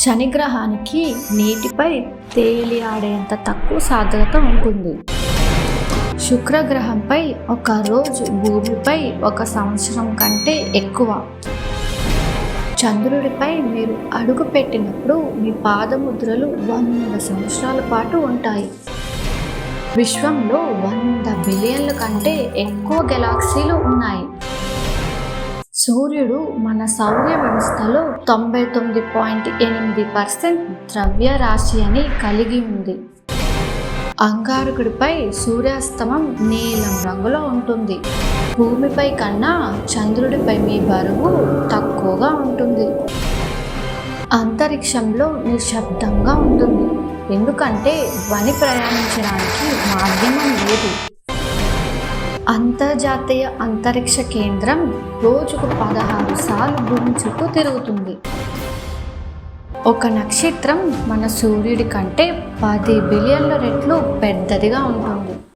శనిగ్రహానికి నీటిపై తేలియాడేంత తక్కువ సాంద్రత ఉంటుంది. శుక్రగ్రహంపై ఒక రోజు భూమిపై 1 సంవత్సరం కంటే ఎక్కువ. చంద్రుడిపై మీరు అడుగు పెట్టినప్పుడు మీ పాదముద్రలు 100 సంవత్సరాల పాటు ఉంటాయి. విశ్వంలో 100 బిలియన్ల కంటే ఎక్కువ గెలాక్సీలు ఉన్నాయి. సూర్యుడు మన సౌర వ్యవస్థలో 99.8% ద్రవ్యరాశి అని కలిగి ఉంది. అంగారకుడిపై సూర్యాస్తమం నీలం రంగులో ఉంటుంది. భూమిపై కన్నా చంద్రుడిపై మీ బరువు తక్కువగా ఉంటుంది. అంతరిక్షంలో నిశ్శబ్దంగా ఉంటుంది, ఎందుకంటే ధ్వని ప్రయాణించడానికి మాధ్యమం లేదు. అంతర్జాతీయ అంతరిక్ష కేంద్రం రోజుకు 16 సార్లు భూమి చుట్టూ తిరుగుతుంది. ఒక నక్షత్రం మన సూర్యుడి కంటే 10 బిలియన్ల రెట్లు పెద్దదిగా ఉంటుంది.